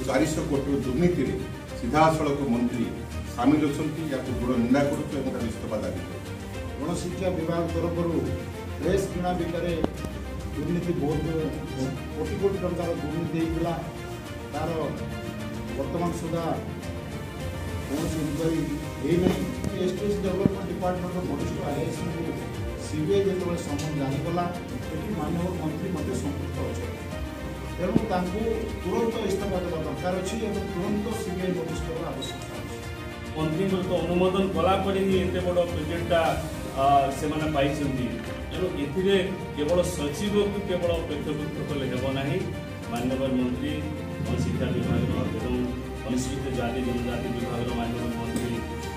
400 कोटी दुर्नीति सीधा सड़क मंत्री सामिल अच्छा या दृढ़ निंदा कर इस्तीफा दाबी कर गणशिक्षा विभाग तरफ प्रेस किणा बिकरे दुर्नीति बहुत कोटी कोटी टंकार दुर्नीति होता तार वर्तमान सुधा कौन इनक्वारी नहीं एसटीएस डेवलपमेंट डिपार्टमेंट वरिष्ठ आईएएस सीबीआई जो समन जारी कला माननीय मंत्री संपुक्त अच्छे तेणु तुरंत इस्तीफा देवा दरकार अच्छी तुरंत सीबीआई नोटिस करवा आवश्यकता अच्छी मंत्री तो अनुमोदन कलापर ही एत बड़ प्रोजेक्टा से तेणु ए केवल सचिव को केवल अपेक्षाभुक्त कले हेना माननीय मंत्री शिक्षा विभाग अनुसूचित जाति जनजाति विभाग माननीय मंत्री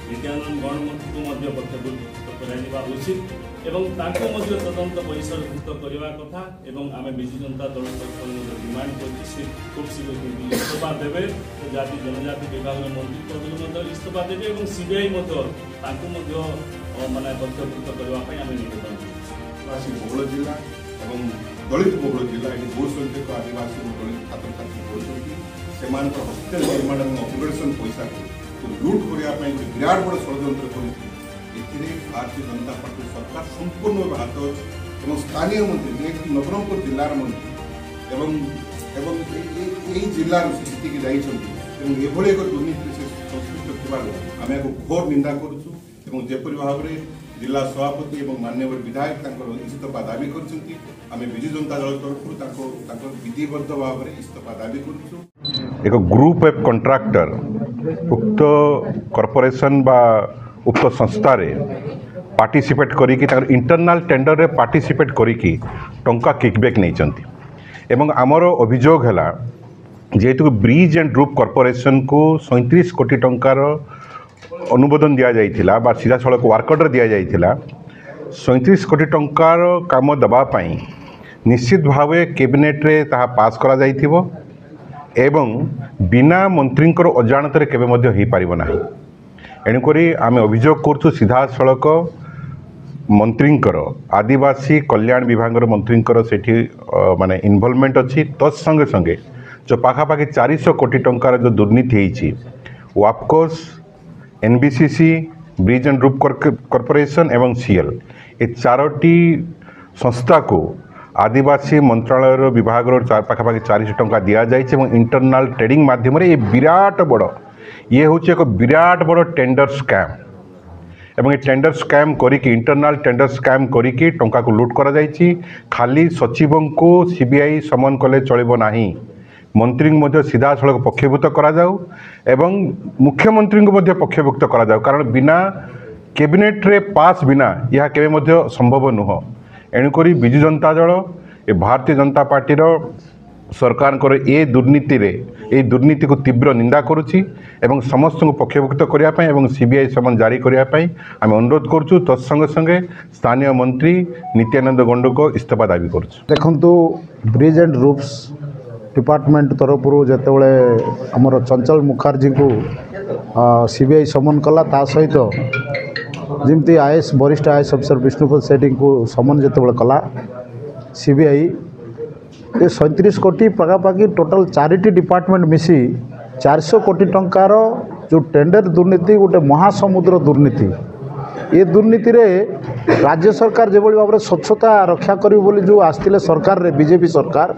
नित्यानंद गणमंत्री को पक्षभुक्त करा उचित एवं तदंत बहिष्भुक्त करने कथा आम विजु जनता दल डिमांड कर खूब शीघ्र इस्तीफा देवे तो जाति जनजाति विभाग मंत्री पद इस्तीफा देवे और सीबीआई माने पक्षभुक्त करने निवेदन बहुल जिला और दलित बहुल जिला ये बहुत संख्यक आदिवासी दलित छात्र छात्री पढ़ुंट से हस्पिटाल निर्माण और अपग्रेडेशन पैसा को लुट करने विराट बड़ षड्यंत्र कर भारतीय जनता पार्टी सरकार संपूर्ण भाव हाथ अच्छे स्थानीय मंत्री नवरंगपुर जिलार मंत्री जिलार जीति जाइए एक दुर्नीति से संश्लिष्ट आम या घोर निंदा करुपर भाव में जिला सभापति और माननीय विधायक इस्तीफा दाबी कर विजु जनता दल तरफ विधिबद्ध भाव में इस्तीफा दाबी कर एक ग्रुप ऑफ कंट्राक्टर उक्त कॉर्पोरेशन बा उक्त संस्था रे पार्टिसिपेट करी इंटरनल टेंडर रे पार्टिसिपेट करी टंका किकबैक नहीं चंती एवं आमर अभियोग है जेहेतु ब्रिज एंड रूप कॉर्पोरेशन को 37 कोटी टंकार अनुमोदन दि जाइथिला बा सीधा सड़क वर्क ऑर्डर दि जाइथिला 37 कोटी टंकार काम दबापाई निश्चित भाव कैबिनेट रे ताहा पास करा जाइथिबो एवं बिना मंत्री अजाणत केबे मध्य हो पारिबो नाही एणुकरी आम अभियोग करछु सीधा सड़क मंत्रींकर आदिवासी कल्याण विभाग मंत्री सेठी माने इन्वॉल्वमेंट अच्छी तत्संगे संगे जो पाखापाखि 400 कोटी टंकार जो दुर्नीति होती वापकोस एनबीसीसी ब्रिज एंड रूप कॉर्पोरेशन एवं सीएल ये चारोटी संस्था को आदिवासी मंत्रालय विभाग पाखापाखि 400 टंका दि जाए इंटरनल ट्रेडिंग माध्यम ये विराट बड़ ये हूँ एक विराट बड़ टेंडर स्कैम एवं टेंडर स्कैम करिकी इंटरनल टेंडर स्कैम करिकी टंका को लुट करा जाइछि खाली सचिवों को सीबीआई समन कले चलिबो नाही मंत्री को सीधा सड़क पक्षभुक्त करा जाऊ एवं मुख्यमंत्री को पक्षभुक्त करा जाऊ कारण बिना कैबिनेट रे पास बिना यह केबे मध्य संभव नुह एणुकरी विजु जनता दल ए भारतीय जनता पार्टी सरकार ए दुर्नीति को तीव्र निंदा करुच्ची एवं समस्त को पक्षभुक्त करने एवं सीबीआई समन जारी करने आम अनुरोध करुँ तत्संगे संगे स्थानीय मंत्री नित्यानंद गंडू को इस्तीफा दाबी कर देखु ब्रिज एंड रूप्स डिपार्टमेंट तरफ जितेबाला आमर चंचल मुखर्जी को सीबीआई समन कला ता सहित जमती आईएएस वरिष्ठ आईएएस अफिसर विष्णुपद सेठी को समन जितेबाला कला सीबीआई ये 37 कोटी पाखापाखि टोटाल 4टी डिपार्टमेंट मिसी 400 कोटी टंकार जो टेंडर दुर्नीति गोटे महासमुद्र दुर्नीति ये दुर्नीति रे राज्य सरकार जो भाव में स्वच्छता रक्षा करी जो आसते सरकार रे बीजेपी सरकार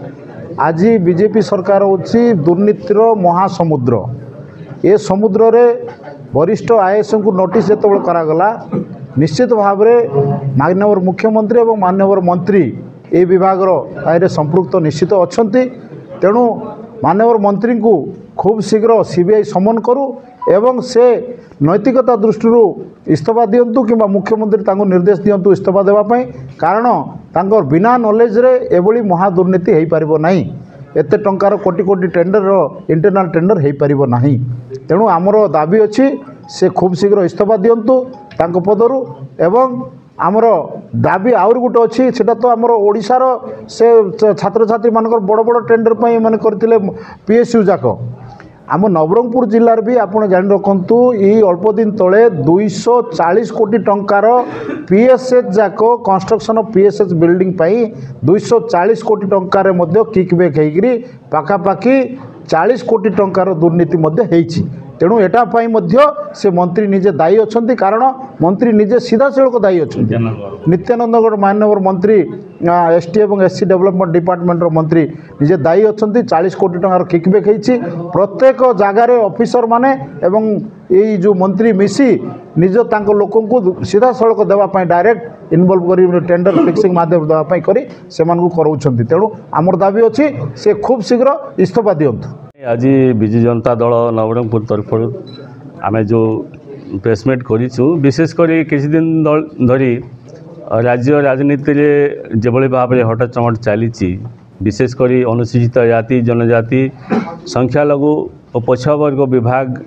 आज बीजेपी सरकार होची दुर्नीतिर महासमुद्र ये समुद्र रे वरिष्ठ आईएएस को नोटिस जो करागला निश्चित भाव में माननीय मुख्यमंत्री और माननीय मंत्री ए विभाग संपृक्त निश्चित अच्छा तेणु माननीय मंत्री को खूब शीघ्र सीबीआई समन करू एवं से नैतिकता दृष्टि इस्तीफा दिंतु कि मुख्यमंत्री निर्देश दिंतु इस्तीफा देवाई कारण तांकर बिना नॉलेज रे एभली महादुर्नीति हो पारिबो नहीं एते टंकार कोटी कोटी टेंडर इंटरनल टेंडर हो पारिबो नहीं तेणु आमर दाबी अच्छी से खूब शीघ्र इस्तीफा दिंतु तांको पदरु एवं आमर दाबी आउर गोटे अच्छी सेटा तो आमर ओडिशार से छात्र छात्री मानकर बड़ बड़ टेंडर पर मैंने करते पीएसयू जाक आम नवरंगपुर जिलार भी आपड़ जान रखु ये अल्प दिन तले 240 कोटी टंकार पीएसएच जाक कंस्ट्रक्शन ऑफ पीएसएच बिल्डिंग 240 कोटी टंकार किकबैक होकर पाखापाखि 40 कोटी टंकार दुर्नीति मध्य हेइछि। तेणु एटा पाई मध्य से मंत्री निजे दायी अछंती कारण मंत्री निजे सीधा सड़क दायी अछंती। नित्यानंद गौड़ माननीय मंत्री एसटी एवं एससी डेवलपमेंट डिपार्टमेंट मंत्री निजे दायी अछंती। 40 कोटी टंकार किकबैक हेइछि। प्रत्येक जगार ऑफिसर माने एवं यही जो मंत्री मिसी निज तांको लोकों को सीधा सड़क देवाई डायरेक्ट इनवल्व कर टेंडर फिक्सिंग माध्यम देवाई करी से कराउछंती। तेणु आमर दाबी अच्छी से खूब शीघ्र इस्तीफा दियंतु। आज विजु जनता दल नवरंगपुर तरफ आम जो प्रेसमिट करूँ विशेषकर किसी दिन धरी राज्य राजनीति रे जेभली भाव में हटचमट चली विशेषकर अनुसूचित जाति जनजाति संख्यालघु और पछुआवर्ग विभाग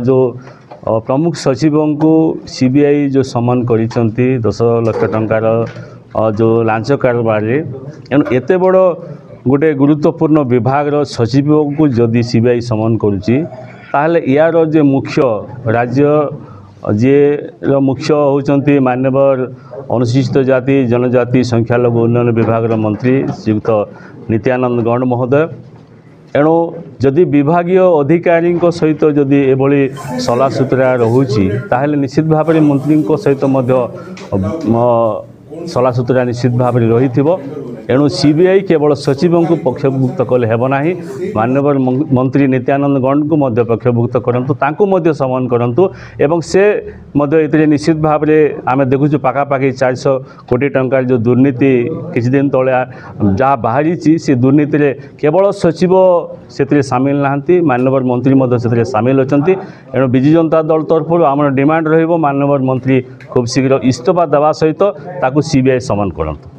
जो प्रमुख सचिवों को सीबीआई जो समन कर 10 लाख टंकार जो लांच कारोबार एत बड़ गोटे गुरुत्वपूर्ण विभाग सचिव को जदि सीबीआई समन करुच्ची ताहले यार जे मुख्य राज्य जे मुख्य होती मान्यवर अनुसूचित जाति जनजाति संख्यालघु उन्नयन विभाग मंत्री श्रीयुक्त नित्यानंद गौड़ महोदय। एणु जदि विभागीय अधिकारी सहित जदि एभली सला सुतरा रोची ताहले निश्चित भाव में मंत्री सहित सला सुतरा निश्चित भाव में रही। एणु सीबीआई केवल सचिवों को पक्षभुक्त कले हेब नाही माननीय मंत्री नित्यानंद गौड़ को पक्षभुक्त करंतु तांको मध्य समन करंतु एवं से मध्य निश्चित भाव में आम देखुचु पाखापाखि 400 कोटी टंकार जो दुर्नीति किसी दिन तले जहाँ बाहरी से दुर्नीति रे केवल सचिव से सामिल नहांती माननीय मंत्री से सामिल अछंती। एणु विजु जनता दल तरफ आम डिमांड रहिबो माननीय मंत्री खूब शीघ्र इस्तीफा देवा सहित ताकू सीबीआई समन करंतु।